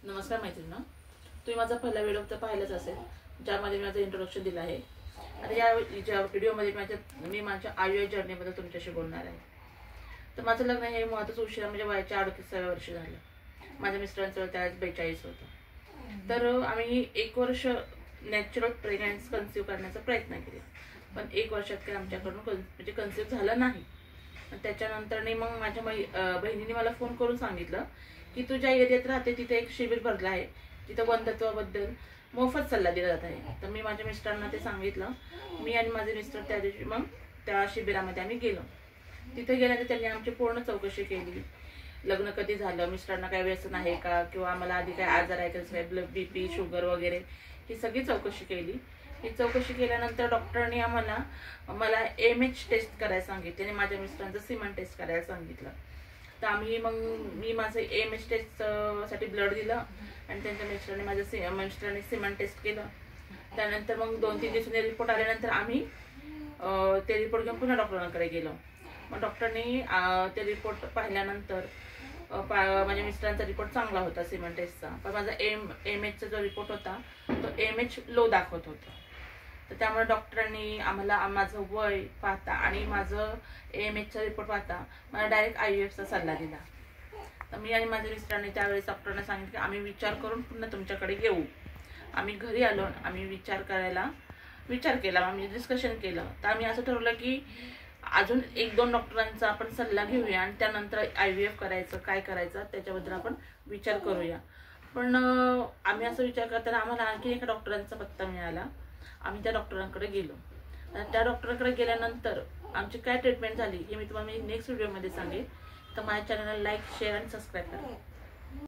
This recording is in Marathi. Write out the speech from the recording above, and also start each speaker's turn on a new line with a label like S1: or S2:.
S1: नमस्कार मैत्रिणी, तुम्ही माझा पहिला व्हिडिओ तर पाहिलाच असेल, ज्यामध्ये मी माझं इंट्रोडक्शन दिलं आहे. आणि या व्हिडिओमध्ये मी माझ्या आयुर्वेद जर्नीबद्दल तुमच्याशी बोलणार आहे. तर माझं लग्न हे मुळातच उशिरा, म्हणजे वयाच्या 38व्या वर्षी झालं. माझ्या मिस्टरांचं त्यावेळेस 42 होतं. तर आम्ही 1 वर्ष नॅचरल प्रेग्नन्सी कन्सीव्ह करण्याचा प्रयत्न केला, पण 1 वर्षात काही आमच्याकडून म्हणजे कन्सीव्ह झालं नाही. त्याच्यानंतर मग माझ्या बहिणीने मला फोन करून सांगितलं की तू ज्या एरियात राहते तिथे एक शिबिर भरलं आहे, तिथं वंध्यत्वाबद्दल मोफत सल्ला दिला जात आहे. तर मी माझ्या मिस्टरांना ते सांगितलं. मी आणि माझे मिस्टर त्या दिवशी मग त्या शिबिरामध्ये आम्ही गेलो. तिथे गेल्यानंतर त्यांनी आमची पूर्ण चौकशी केली. लग्न कधी झालं, मिस्टरांना काही व्यसन आहे का, किंवा आम्हाला आधी काय आजार आहे का, ब्लड BP शुगर वगैरे, ही सगळी चौकशी केली. ही चौकशी केल्यानंतर डॉक्टरनी मला MH टेस्ट करायला सांगितली आणि माझ्या मिस्टरांचं सिमन टेस्ट करायला सांगितलं. तर मी माझं MH टेस्ट साठी ब्लड दिलं आणि त्यांच्या मिस्टरांनी सिमन टेस्ट केलं. त्यानंतर मग 2-3 दिवसांनी रिपोर्ट आल्यानंतर आम्ही ते रिपोर्ट घेऊन पुन्हा डॉक्टरांकडे गेलो. मग डॉक्टरनी ते रिपोर्ट पाहिल्यानंतर माझ्या मिस्टरांचा रिपोर्ट चांगला होता सिमन टेस्टचा, पण माझा MHचा जो रिपोर्ट होता तो MH लो दाखवत होता. तर त्यामुळे डॉक्टरांनी आम्हाला माझं वय पाहता आणि माझं MHचा रिपोर्ट पाहता मला डायरेक्ट IVFचा सल्ला दिला. तर मी आणि माझ्या मिस्टरांनी त्यावेळेस डॉक्टरांना सांगितलं की आम्ही विचार करून पुन्हा तुमच्याकडे येऊ. आम्ही घरी आलो, आम्ही विचार केला, आम्ही डिस्कशन केलं. तर आम्ही असं ठरवलं की अजून 1-2 डॉक्टरांचा आपण सल्ला घेऊया आणि त्यानंतर IVF करायचं काय करायचं त्याच्याबद्दल आपण विचार करूया. पण आम्ही असं विचार करताना आम्हाला आणखी एका डॉक्टरांचा पत्ता मिळाला. आम्ही त्या डॉक्टरांकडे गेलो. त्या डॉक्टरांकडे गेल्यानंतर आमची काय ट्रीटमेंट झाली हे मी तुम्हाला नेक्स्ट व्हिडिओमध्ये सांगेन. तर माझ्या चॅनलला लाईक, शेअर आणि सबस्क्राईब करा.